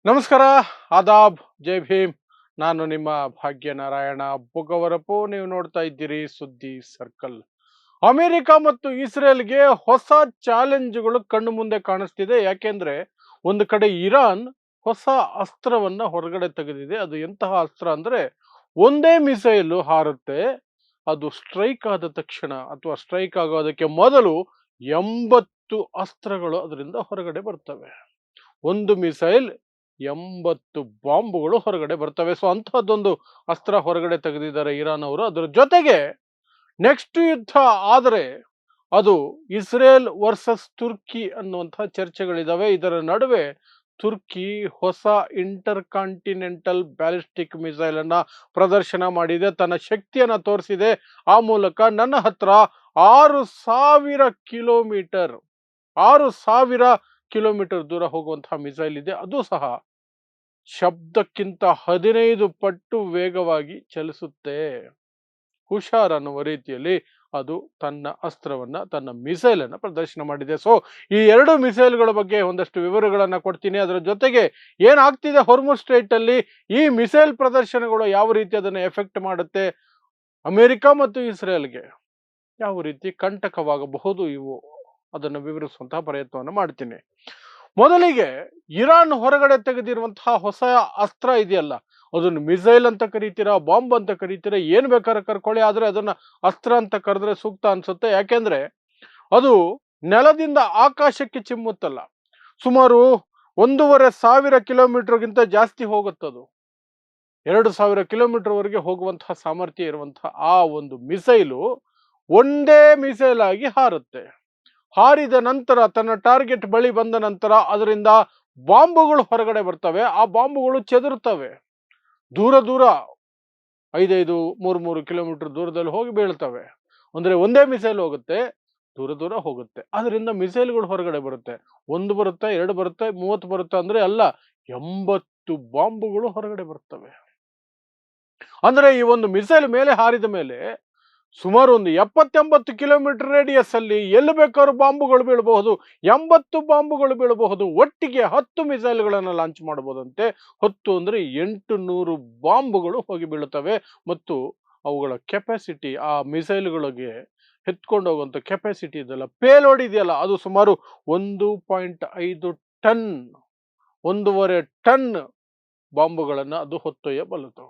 ನಮಸ್ಕಾರ, ಆದಾಬ್, ಜೈ ಭೀಮ್. ನಾನು ನಿಮ್ಮ ಭಾಗ್ಯನಾರಾಯಣ ಬೊಗವರಪು. ನೀವು ನೋಡ್ತಾ ಇದ್ದೀರಿ ಸುದ್ದಿ ಸರ್ಕಲ್. ಅಮೆರಿಕ ಮತ್ತು ಇಸ್ರೇಲ್ಗೆ ಹೊಸ ಚಾಲೆಂಜ್ಗಳು ಕಣ್ಣು ಮುಂದೆ ಕಾಣಿಸ್ತಿದೆ. ಯಾಕೆಂದ್ರೆ ಒಂದು ಕಡೆ ಇರಾನ್ ಹೊಸ ಅಸ್ತ್ರವನ್ನ ಹೊರಗಡೆ ತೆಗೆದಿದೆ. ಅದು ಎಂತಹ ಅಸ್ತ್ರ ಅಂದ್ರೆ ಒಂದೇ ಮಿಸೈಲ್ ಹಾರುತ್ತೆ. ಅದು ಸ್ಟ್ರೈಕ್ ಆದ ತಕ್ಷಣ ಅಥವಾ ಸ್ಟ್ರೈಕ್ ಆಗೋದಕ್ಕೆ ಮೊದಲು 80 ಅಸ್ತ್ರಗಳು ಅದರಿಂದ ಹೊರಗಡೆ ಬರ್ತವೆ. ಒಂದು ಮಿಸೈಲ್ 80 ಬಾಂಬ್ಗಳು ಹೊರಗಡೆ ಬರ್ತವೆ. ಸೊ ಅಂತಹದ್ದೊಂದು ಅಸ್ತ್ರ ಹೊರಗಡೆ ತೆಗೆದಿದ್ದಾರೆ ಇರಾನ್ ಅವರು. ಅದರ ಜೊತೆಗೆ ನೆಕ್ಸ್ಟ್ ಯುದ್ಧ ಆದರೆ ಅದು ಇಸ್ರೇಲ್ ವರ್ಸಸ್ ತುರ್ಕಿ ಅನ್ನುವಂತಹ ಚರ್ಚೆಗಳಿದಾವೆ. ಇದರ ನಡುವೆ ತುರ್ಕಿ ಹೊಸ ಇಂಟರ್ ಕಾಂಟಿನೆಂಟಲ್ ಬ್ಯಾಲಿಸ್ಟಿಕ್ ಮಿಸೈಲ್ ಅನ್ನ ಪ್ರದರ್ಶನ ಮಾಡಿದೆ, ತನ್ನ ಶಕ್ತಿಯನ್ನ ತೋರಿಸಿದೆ. ಆ ಮೂಲಕ ನನ್ನ ಹತ್ರ 6000 ಕಿಲೋಮೀಟರ್ 6000 ಕಿಲೋಮೀಟರ್ ದೂರ ಹೋಗುವಂತಹ ಮಿಸೈಲ್ ಇದೆ. ಅದು ಸಹ ಶಬ್ದಕ್ಕಿಂತ 15 ಪಟ್ಟು ವೇಗವಾಗಿ ಚಲಿಸುತ್ತೆ. ಹುಷಾರ್ ಅನ್ನುವ ರೀತಿಯಲ್ಲಿ ಅದು ತನ್ನ ಅಸ್ತ್ರವನ್ನ, ತನ್ನ ಮಿಸೈಲ್ ಅನ್ನ ಪ್ರದರ್ಶನ ಮಾಡಿದೆ. ಸೊ ಈ ಎರಡು ಮಿಸೈಲ್ಗಳ ಬಗ್ಗೆ ಒಂದಷ್ಟು ವಿವರಗಳನ್ನ ಕೊಡ್ತೀನಿ. ಅದರ ಜೊತೆಗೆ ಏನಾಗ್ತಿದೆ ಹೊರ್ಮುಜ್ ಸ್ಟ್ರೈಟ್ ಅಲ್ಲಿ, ಈ ಮಿಸೈಲ್ ಪ್ರದರ್ಶನಗಳು ಯಾವ ರೀತಿ ಅದನ್ನು ಎಫೆಕ್ಟ್ ಮಾಡುತ್ತೆ, ಅಮೆರಿಕ ಮತ್ತು ಇಸ್ರೇಲ್ಗೆ ಯಾವ ರೀತಿ ಕಂಟಕವಾಗಬಹುದು ಇವು, ಅದನ್ನು ವಿವರಿಸುವಂತಹ ಪ್ರಯತ್ನವನ್ನು ಮಾಡ್ತೀನಿ. ಮೊದಲಿಗೆ ಇರಾನ್ ಹೊರಗಡೆ ತೆಗೆದಿರುವಂತಹ ಹೊಸ ಅಸ್ತ್ರ ಇದೆಯಲ್ಲ, ಅದನ್ನು ಮಿಸೈಲ್ ಅಂತ ಕರೀತೀರಾ, ಬಾಂಬ್ ಅಂತ ಕರೀತೀರಾ, ಏನ್ ಬೇಕಾದ್ರೆ ಕರ್ಕೊಳ್ಳಿ, ಆದ್ರೆ ಅದನ್ನ ಅಸ್ತ್ರ ಅಂತ ಕರೆದ್ರೆ ಸೂಕ್ತ ಅನ್ಸುತ್ತೆ. ಯಾಕೆಂದ್ರೆ ಅದು ನೆಲದಿಂದ ಆಕಾಶಕ್ಕೆ ಚಿಮ್ಮುತ್ತಲ್ಲ, ಸುಮಾರು 1500 ಕಿಲೋಮೀಟರ್ಗಿಂತ ಜಾಸ್ತಿ ಹೋಗುತ್ತದು. 2000 ಕಿಲೋಮೀಟರ್ ವರೆಗೆ ಹೋಗುವಂತಹ ಸಾಮರ್ಥ್ಯ ಇರುವಂತಹ ಆ ಒಂದು ಮಿಸೈಲು ಒಂದೇ ಮಿಸೈಲ್ ಆಗಿ ಹಾರುತ್ತೆ. ಹಾರಿದ ನಂತರ ತನ್ನ ಟಾರ್ಗೆಟ್ ಬಳಿ ಬಂದ ನಂತರ ಅದರಿಂದ ಬಾಂಬುಗಳು ಹೊರಗಡೆ ಬರ್ತವೆ. ಆ ಬಾಂಬುಗಳು ಚೆದರುತ್ತವೆ, ದೂರ ದೂರ 3 ಕಿಲೋಮೀಟರ್ ದೂರದಲ್ಲಿ ಹೋಗಿ ಬೀಳ್ತವೆ. ಅಂದ್ರೆ ಒಂದೇ ಮಿಸೈಲ್ ಹೋಗುತ್ತೆ, ದೂರ ದೂರ ಹೋಗುತ್ತೆ. ಅದರಿಂದ ಮಿಸೈಲ್ಗಳು ಹೊರಗಡೆ ಬರುತ್ತೆ. ಒಂದು ಬರುತ್ತೆ, ಎರಡು ಬರುತ್ತೆ, 30 ಬರುತ್ತೆ ಅಂದ್ರೆ ಅಲ್ಲ, 80 ಬಾಂಬುಗಳು ಹೊರಗಡೆ ಬರ್ತವೆ. ಅಂದ್ರೆ ಈ ಒಂದು ಮಿಸೈಲ್ ಮೇಲೆ ಹಾರಿದ ಮೇಲೆ ಸುಮಾರು ಒಂದು 70-80 ಕಿಲೋಮೀಟರ್ ರೇಡಿಯಸ್ ಅಲ್ಲಿ ಎಲ್ಲಿ ಬೇಕಾದ್ರೂ ಬಾಂಬುಗಳು ಬೀಳಬಹುದು. 80 ಬಾಂಬುಗಳು ಬೀಳಬಹುದು. ಒಟ್ಟಿಗೆ 10 ಮಿಸೈಲ್ಗಳನ್ನು ಲಾಂಚ್ ಮಾಡಬಹುದಂತೆ. 10 ಅಂದ್ರೆ 800 ಬಾಂಬುಗಳು ಹೋಗಿ ಬೀಳುತ್ತವೆ. ಮತ್ತು ಅವುಗಳ ಕೆಪಾಸಿಟಿ, ಆ ಮಿಸೈಲ್ಗಳಿಗೆ ಎತ್ಕೊಂಡು ಹೋಗುವಂತ ಕೆಪಾಸಿಟಿ ಇದೆಯಲ್ಲ, ಪೇಲೋಡ್ ಇದೆಯಲ್ಲ, ಅದು ಸುಮಾರು 1.5 ಟನ್, 1.5 ಟನ್ ಬಾಂಬುಗಳನ್ನ ಅದು ಹೊತ್ತೊಯ್ಯಬಲ್ಲದು.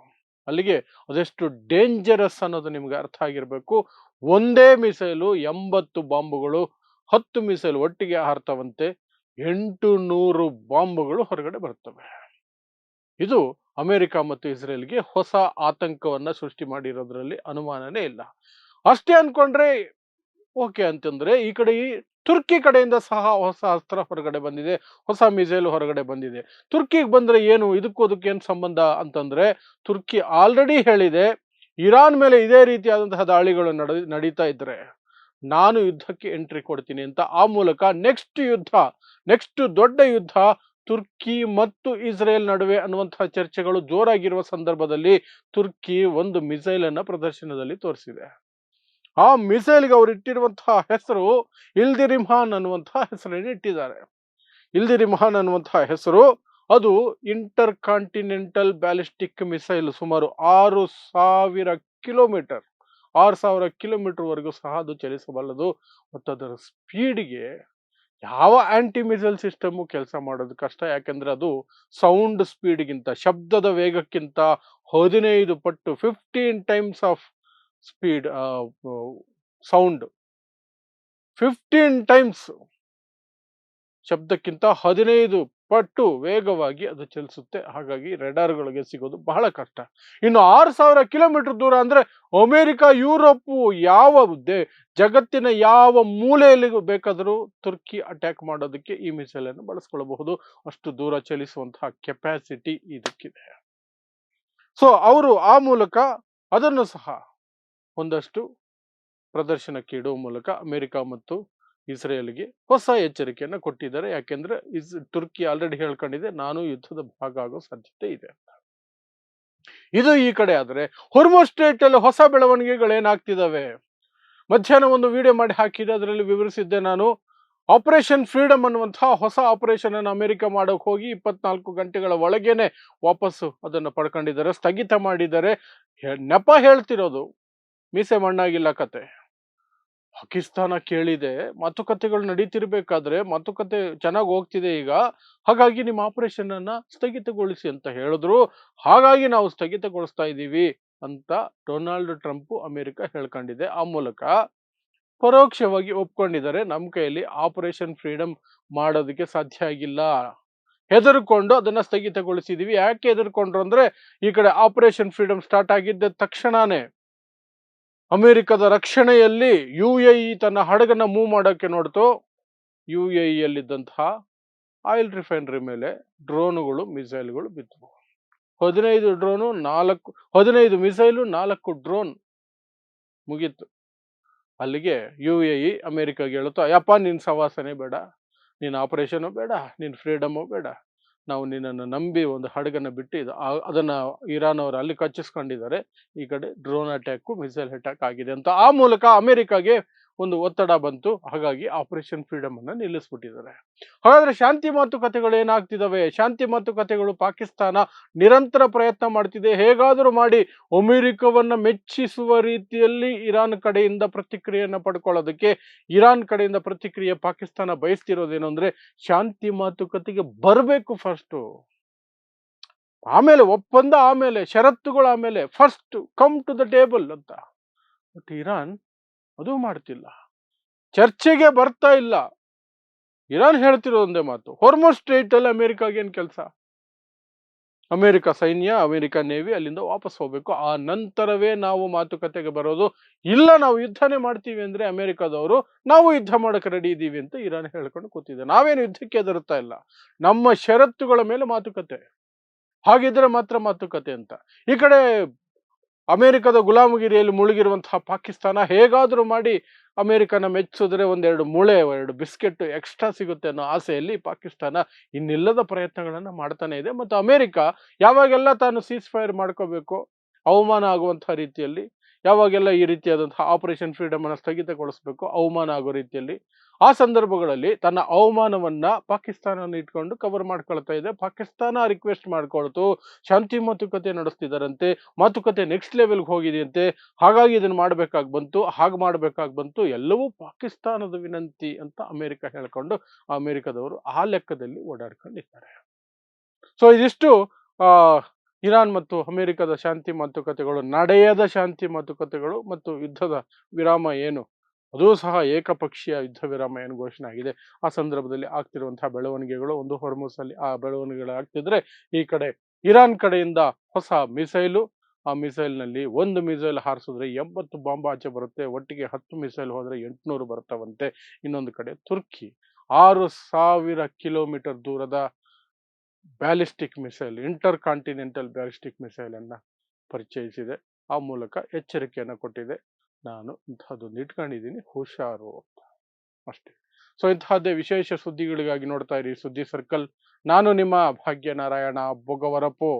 ಅಲ್ಲಿಗೆ ಅದೆಷ್ಟು ಡೇಂಜರಸ್ ಅನ್ನೋದು ನಿಮ್ಗೆ ಅರ್ಥ ಆಗಿರ್ಬೇಕು. ಒಂದೇ ಮಿಸೈಲು 80 ಬಾಂಬುಗಳು, 10 ಮಿಸೈಲ್ ಒಟ್ಟಿಗೆ ಹಾರ್ತವಂತೆ, 800 ಬಾಂಬುಗಳು ಹೊರಗಡೆ ಬರ್ತವೆ. ಇದು ಅಮೆರಿಕ ಮತ್ತು ಇಸ್ರೇಲ್ಗೆ ಹೊಸ ಆತಂಕವನ್ನ ಸೃಷ್ಟಿ ಮಾಡಿರೋದ್ರಲ್ಲಿ ಅನುಮಾನನೇ ಇಲ್ಲ. ಅಷ್ಟೇ ಅನ್ಕೊಂಡ್ರೆ ಓಕೆ ಅಂತಂದ್ರೆ, ಈ ಕಡೆ ಈ ತುರ್ಕಿ ಕಡೆಯಿಂದ ಸಹ ಹೊಸ ಅಸ್ತ್ರ ಹೊರಗಡೆ ಬಂದಿದೆ, ಹೊಸ ಮಿಸೈಲ್ ಹೊರಗಡೆ ಬಂದಿದೆ. ತುರ್ಕಿಗೆ ಬಂದ್ರೆ ಏನು, ಇದಕ್ಕೂ ಅದಕ್ಕೇನು ಸಂಬಂಧ ಅಂತಂದ್ರೆ, ತುರ್ಕಿ ಆಲ್ರೆಡಿ ಹೇಳಿದೆ, ಇರಾನ್ ಮೇಲೆ ಇದೇ ರೀತಿಯಾದಂತಹ ದಾಳಿಗಳು ನಡೀತಾ ಇದ್ರೆ ನಾನು ಯುದ್ಧಕ್ಕೆ ಎಂಟ್ರಿ ಕೊಡ್ತೀನಿ ಅಂತ. ಆ ಮೂಲಕ ನೆಕ್ಸ್ಟ್ ದೊಡ್ಡ ಯುದ್ಧ ತುರ್ಕಿ ಮತ್ತು ಇಸ್ರೇಲ್ ನಡುವೆ ಅನ್ನುವಂತಹ ಚರ್ಚೆಗಳು ಜೋರಾಗಿರುವ ಸಂದರ್ಭದಲ್ಲಿ ತುರ್ಕಿ ಒಂದು ಮಿಸೈಲ್ ಅನ್ನ ಪ್ರದರ್ಶನದಲ್ಲಿ ತೋರಿಸಿದೆ. ಆ ಮಿಸೈಲ್ಗೆ ಅವರು ಇಟ್ಟಿರುವಂತಹ ಹೆಸರು ಇಲ್ದಿರಿಮ್ಹಾನ್ ಅನ್ನುವಂತಹ ಹೆಸರನ್ನು ಇಟ್ಟಿದ್ದಾರೆ. ಇಲ್ದಿರಿಮ್ಹಾನ್ ಅನ್ನುವಂತಹ ಹೆಸರು, ಅದು ಇಂಟರ್ ಕಾಂಟಿನೆಂಟಲ್ ಬ್ಯಾಲಿಸ್ಟಿಕ್ ಮಿಸೈಲ್. ಸುಮಾರು 6000 ಕಿಲೋಮೀಟರ್ 6000 ಕಿಲೋಮೀಟರ್ ವರೆಗೂ ಸಹ ಅದು ಚಲಿಸಬಲ್ಲದು. ಮತ್ತು ಅದರ ಸ್ಪೀಡ್ಗೆ ಯಾವ ಆಂಟಿ ಮಿಸೈಲ್ ಸಿಸ್ಟಮ್ ಕೆಲಸ ಮಾಡೋದು ಕಷ್ಟ. ಯಾಕೆಂದ್ರೆ ಅದು ಸೌಂಡ್ ಸ್ಪೀಡ್ಗಿಂತ, ಶಬ್ದದ ವೇಗಕ್ಕಿಂತ 15 ಪಟ್ಟು, 15 times of speed, sound 15 times, ಶಬ್ದಕ್ಕಿಂತ 15 ಪಟ್ಟು ವೇಗವಾಗಿ ಅದು ಚಲಿಸುತ್ತೆ. ಹಾಗಾಗಿ ರೆಡಾರ್ಗಳಿಗೆ ಸಿಗೋದು ಬಹಳ ಕಷ್ಟ. ಇನ್ನು 6000 ಕಿಲೋಮೀಟರ್ ದೂರ ಅಂದ್ರೆ ಅಮೆರಿಕ, ಯುರೋಪ್, ಜಗತ್ತಿನ ಯಾವ ಮೂಲೆಯಲ್ಲಿ ಬೇಕಾದರೂ ತುರ್ಕಿ ಅಟ್ಯಾಕ್ ಮಾಡೋದಕ್ಕೆ ಈ ಮಿಸೈಲ್ ಅನ್ನು ಬಳಸ್ಕೊಳ್ಳಬಹುದು. ಅಷ್ಟು ದೂರ ಚಲಿಸುವಂತಹ ಕೆಪಾಸಿಟಿ ಇದಕ್ಕಿದೆ. ಸೊ ಅವರು ಆ ಮೂಲಕ ಅದನ್ನು ಸಹ ಒಂದಷ್ಟು ಪ್ರದರ್ಶನಕ್ಕೆ ಇಡುವ ಮೂಲಕ ಅಮೆರಿಕ ಮತ್ತು ಇಸ್ರೇಲ್ಗೆ ಹೊಸ ಎಚ್ಚರಿಕೆಯನ್ನು ಕೊಟ್ಟಿದ್ದಾರೆ. ಯಾಕೆಂದ್ರೆ ತುರ್ಕಿ ಆಲ್ರೆಡಿ ಹೇಳ್ಕೊಂಡಿದೆ, ನಾನು ಯುದ್ಧದ ಭಾಗ ಆಗೋ ಸಾಧ್ಯತೆ ಇದೆ ಅಂತ. ಇದು ಈ ಕಡೆ ಆದ್ರೆ, ಹೊರ್ಮುಜ್ ಸ್ಟ್ರೈಟ್ ಅಲ್ಲಿ ಹೊಸ ಬೆಳವಣಿಗೆಗಳೇನಾಗ್ತಿದಾವೆ. ಮಧ್ಯಾಹ್ನ ಒಂದು ವಿಡಿಯೋ ಮಾಡಿ ಹಾಕಿದೆ, ಅದರಲ್ಲಿ ವಿವರಿಸಿದ್ದೆ ನಾನು. ಆಪರೇಷನ್ ಫ್ರೀಡಮ್ ಅನ್ನುವಂತಹ ಹೊಸ ಆಪರೇಷನ್ ಅನ್ನು ಅಮೆರಿಕ ಮಾಡೋಕೆ ಹೋಗಿ 24 ಗಂಟೆಗಳ ಒಳಗೇನೆ ವಾಪಸ್ಸು ಅದನ್ನು ಪಡ್ಕೊಂಡಿದ್ದಾರೆ, ಸ್ಥಗಿತ ಮಾಡಿದ್ದಾರೆ. ನೆಪ ಹೇಳ್ತಿರೋದು ಮೀಸೆ ಮಣ್ಣಾಗಿಲ್ಲ ಕತೆ. ಪಾಕಿಸ್ತಾನ ಕೇಳಿದೆ, ಮಾತುಕತೆಗಳು ನಡೀತಿರ್ಬೇಕಾದ್ರೆ ಮಾತುಕತೆ ಚೆನ್ನಾಗಿ ಹೋಗ್ತಿದೆ ಈಗ, ಹಾಗಾಗಿ ನಿಮ್ಮ ಆಪರೇಷನ್ ಅನ್ನ ಸ್ಥಗಿತಗೊಳಿಸಿ ಅಂತ ಹೇಳಿದ್ರು. ಹಾಗಾಗಿ ನಾವು ಸ್ಥಗಿತಗೊಳಿಸ್ತಾ ಇದ್ದೀವಿ ಅಂತ ಡೊನಾಲ್ಡ್ ಟ್ರಂಪ್ ಅಮೆರಿಕ ಹೇಳ್ಕೊಂಡಿದೆ. ಆ ಮೂಲಕ ಪರೋಕ್ಷವಾಗಿ ಒಪ್ಕೊಂಡಿದ್ದಾರೆ, ನಮ್ಮ ಕೈಯಲ್ಲಿ ಆಪರೇಷನ್ ಫ್ರೀಡಮ್ ಮಾಡೋದಕ್ಕೆ ಸಾಧ್ಯ ಆಗಿಲ್ಲ, ಹೆದರ್ಕೊಂಡು ಅದನ್ನ ಸ್ಥಗಿತಗೊಳಿಸಿದೀವಿ. ಯಾಕೆ ಹೆದರ್ಕೊಂಡ್ರು ಅಂದ್ರೆ, ಈ ಕಡೆ ಆಪರೇಷನ್ ಫ್ರೀಡಮ್ ಸ್ಟಾರ್ಟ್ ಆಗಿದ್ದ ತಕ್ಷಣನೇ ಅಮೆರಿಕದ ರಕ್ಷಣೆಯಲ್ಲಿ UAE ತನ್ನ ಹಡಗನ್ನ ಮೂವ್ ಮಾಡೋಕೆ ನೋಡ್ತು. UAE ಯಲ್ಲಿದ್ದಂತಹ ಆಯಿಲ್ ರಿಫೈನರಿ ಮೇಲೆ ಡ್ರೋನುಗಳು, ಮಿಸೈಲ್ಗಳು ಬಿತ್ತು. 15 ಡ್ರೋನು, 15 ಮಿಸೈಲು, 4 ಡ್ರೋನ್, ಮುಗೀತು. ಅಲ್ಲಿಗೆ UAE ಅಮೆರಿಕಾಗೆ ಹೇಳುತ್ತಾ, ಯಪ್ಪ ನಿನ್ನ ಸವಾಸನೆ ಬೇಡ, ನಿನ್ನ ಆಪರೇಷನು ಬೇಡ, ನಿನ್ನ ಫ್ರೀಡಮು ಬೇಡ, ನಾವು ನಿನ್ನನ್ನು ನಂಬಿ ಒಂದು ಹಡಗನ್ನ ಬಿಟ್ಟು ಅದನ್ನ ಇರಾನ್ ಅವರು ಅಲ್ಲಿ ಕಚ್ಚಿಸ್ಕೊಂಡಿದ್ದಾರೆ, ಈ ಕಡೆ ಡ್ರೋನ್ ಅಟ್ಯಾಕು, ಮಿಸೈಲ್ ಅಟ್ಯಾಕ್ ಆಗಿದೆ ಅಂತ. ಆ ಮೂಲಕ ಅಮೆರಿಕಾಗೆ ಒಂದು ಒತ್ತಡ ಬಂತು. ಹಾಗಾಗಿ ಆಪರೇಷನ್ ಫ್ರೀಡಮ್ ಅನ್ನ ನಿಲ್ಲಿಸ್ಬಿಟ್ಟಿದ್ದಾರೆ. ಹಾಗಾದ್ರೆ ಶಾಂತಿ ಮಾತುಕತೆಗಳು ಏನಾಗ್ತಿದಾವೆ? ಶಾಂತಿ ಮಾತುಕತೆಗಳು ಪಾಕಿಸ್ತಾನ ನಿರಂತರ ಪ್ರಯತ್ನ ಮಾಡ್ತಿದೆ, ಹೇಗಾದರೂ ಮಾಡಿ ಅಮೆರಿಕವನ್ನ ಮೆಚ್ಚಿಸುವ ರೀತಿಯಲ್ಲಿ ಇರಾನ್ ಕಡೆಯಿಂದ ಪ್ರತಿಕ್ರಿಯೆಯನ್ನ ಪಡ್ಕೊಳ್ಳೋದಕ್ಕೆ. ಇರಾನ್ ಕಡೆಯಿಂದ ಪ್ರತಿಕ್ರಿಯೆ ಪಾಕಿಸ್ತಾನ ಬಯಸ್ತಿರೋದೇನು ಅಂದ್ರೆ, ಶಾಂತಿ ಮಾತುಕತೆಗೆ ಬರಬೇಕು ಫಸ್ಟು, ಆಮೇಲೆ ಒಪ್ಪಂದ, ಆಮೇಲೆ ಷರತ್ತುಗಳು, ಆಮೇಲೆ first come to the table ಅಂತ. ಬಟ್ ಇರಾನ್ ಅದು ಮಾಡ್ತಿಲ್ಲ, ಚರ್ಚೆಗೆ ಬರ್ತಾ ಇಲ್ಲ. ಇರಾನ್ ಹೇಳ್ತಿರೋ ಒಂದೇ ಮಾತು, ಹೊರ್ಮುಜ್ ಸ್ಟ್ರೈಟ್ ಅಲ್ಲಿ ಅಮೆರಿಕಾಗೆ ಏನ್ ಕೆಲಸ? ಅಮೆರಿಕ ಸೈನ್ಯ, ಅಮೆರಿಕ ನೇವಿ ಅಲ್ಲಿಂದ ವಾಪಸ್ ಹೋಗ್ಬೇಕು, ಆ ನಂತರವೇ ನಾವು ಮಾತುಕತೆಗೆ ಬರೋದು. ಇಲ್ಲ ನಾವು ಯುದ್ಧನೇ ಮಾಡ್ತೀವಿ ಅಂದ್ರೆ ಅಮೆರಿಕದವರು ನಾವು ಯುದ್ಧ ಮಾಡಕ್ಕೆ ರೆಡಿ ಇದ್ದೀವಿ ಅಂತ ಇರಾನ್ ಹೇಳ್ಕೊಂಡು ಕೂತಿದೆ. ನಾವೇನು ಯುದ್ಧಕ್ಕೆ ಹೆದರುತ್ತಾ ಇಲ್ಲ, ನಮ್ಮ ಷರತ್ತುಗಳ ಮೇಲೆ ಮಾತುಕತೆ, ಹಾಗಿದ್ರೆ ಮಾತ್ರ ಮಾತುಕತೆ ಅಂತ. ಈ ಕಡೆ ಅಮೆರಿಕದ ಗುಲಾಮಗಿರಿಯಲ್ಲಿ ಮುಳುಗಿರುವಂತಹ ಪಾಕಿಸ್ತಾನ ಹೇಗಾದ್ರೂ ಮಾಡಿ ಅಮೆರಿಕನ ಮೆಚ್ಚಿಸಿದ್ರೆ ಒಂದೆರಡು ಮೂಳೆ, ಎರಡು ಬಿಸ್ಕೆಟ್ ಎಕ್ಸ್ಟ್ರಾ ಸಿಗುತ್ತೆ ಅನ್ನೋ ಆಸೆಯಲ್ಲಿ ಪಾಕಿಸ್ತಾನ ಇನ್ನಿಲ್ಲದ ಪ್ರಯತ್ನಗಳನ್ನ ಮಾಡ್ತಾನೆ ಇದೆ. ಮತ್ತು ಅಮೆರಿಕ ಯಾವಾಗೆಲ್ಲ ತಾನು ಸೀಸ್ ಫೈರ್ ಮಾಡ್ಕೋಬೇಕು, ಅವಮಾನ ಆಗುವಂತಹ ರೀತಿಯಲ್ಲಿ, ಯಾವಾಗೆಲ್ಲ ಈ ರೀತಿಯಾದಂತಹ ಆಪರೇಷನ್ ಫ್ರೀಡಮ್ ಅನ್ನು ಸ್ಥಗಿತಗೊಳಿಸಬೇಕು, ಅವಮಾನ ಆಗೋ ರೀತಿಯಲ್ಲಿ, ಆ ಸಂದರ್ಭಗಳಲ್ಲಿ ತನ್ನ ಅವಮಾನವನ್ನ ಪಾಕಿಸ್ತಾನ ಇಟ್ಕೊಂಡು ಕವರ್ ಮಾಡ್ಕೊಳ್ತಾ ಇದೆ. ಪಾಕಿಸ್ತಾನ ರಿಕ್ವೆಸ್ಟ್ ಮಾಡ್ಕೊಳ್ತು, ಶಾಂತಿ ಮಾತುಕತೆ ನಡೆಸ್ತಿದಾರಂತೆ, ಮಾತುಕತೆ ನೆಕ್ಸ್ಟ್ ಲೆವೆಲ್ಗೆ ಹೋಗಿದೆಯಂತೆ, ಹಾಗಾಗಿ ಇದನ್ನ ಮಾಡ್ಬೇಕಾಗಿ ಬಂತು, ಹಾಗೆ ಮಾಡ್ಬೇಕಾಗಿ ಬಂತು, ಎಲ್ಲವೂ ಪಾಕಿಸ್ತಾನದ ವಿನಂತಿ ಅಂತ ಅಮೆರಿಕ ಹೇಳ್ಕೊಂಡು ಅಮೆರಿಕದವರು ಆ ಲೆಕ್ಕದಲ್ಲಿ ಓಡಾಡ್ಕೊಂಡಿದ್ದಾರೆ. ಸೊ ಇದಿಷ್ಟು ಆ ಇರಾನ್ ಮತ್ತು ಅಮೆರಿಕದ ಶಾಂತಿ ಮಾತುಕತೆಗಳು, ನಡೆಯದ ಶಾಂತಿ ಮಾತುಕತೆಗಳು ಮತ್ತು ಯುದ್ಧದ ವಿರಾಮ ಏನು, ಅದೂ ಸಹ ಏಕಪಕ್ಷೀಯ ಯುದ್ಧ ವಿರಾಮ ಏನು ಘೋಷಣೆ ಆಗಿದೆ, ಆ ಸಂದರ್ಭದಲ್ಲಿ ಆಗ್ತಿರುವಂತಹ ಬೆಳವಣಿಗೆಗಳು. ಒಂದು ಹೊರ್ಮುಸ್ ಅಲ್ಲಿ ಆ ಬೆಳವಣಿಗೆಗಳು ಆಗ್ತಿದ್ರೆ, ಈ ಕಡೆ ಇರಾನ್ ಕಡೆಯಿಂದ ಹೊಸ ಮಿಸೈಲು, ಆ ಮಿಸೈಲ್ನಲ್ಲಿ ಒಂದು ಮಿಸೈಲ್ ಹಾರಿಸಿದ್ರೆ 80 ಬಾಂಬ್ ಆಚೆ ಬರುತ್ತೆ, ಒಟ್ಟಿಗೆ 10 ಮಿಸೈಲ್ ಹೋದ್ರೆ 800 ಬರ್ತಾವಂತೆ. ಇನ್ನೊಂದು ಕಡೆ ತುರ್ಕಿ 6000 ಕಿಲೋಮೀಟರ್ ದೂರದ ballistic missile, inter continental ballistic missile ಅನ್ನ ಪರಿಚಯಿಸಿದೆ. ಆ ಮೂಲಕ ಎಚ್ಚರಿಕೆಯನ್ನು ಕೊಟ್ಟಿದೆ, ನಾನು ಇಂತಹದ್ದೊಂದು ಇಟ್ಕೊಂಡಿದ್ದೀನಿ, ಹುಷಾರು ಅಂತ ಅಷ್ಟೇ. ಸೊ ಇಂತಹದ್ದೇ ವಿಶೇಷ ಸುದ್ದಿಗಳಿಗಾಗಿ ನೋಡ್ತಾ ಇರಿ ಸುದ್ದಿ ಸರ್ಕಲ್. ನಾನು ನಿಮ್ಮ ಭಾಗ್ಯನಾರಾಯಣ ಬೊಗವರಪು.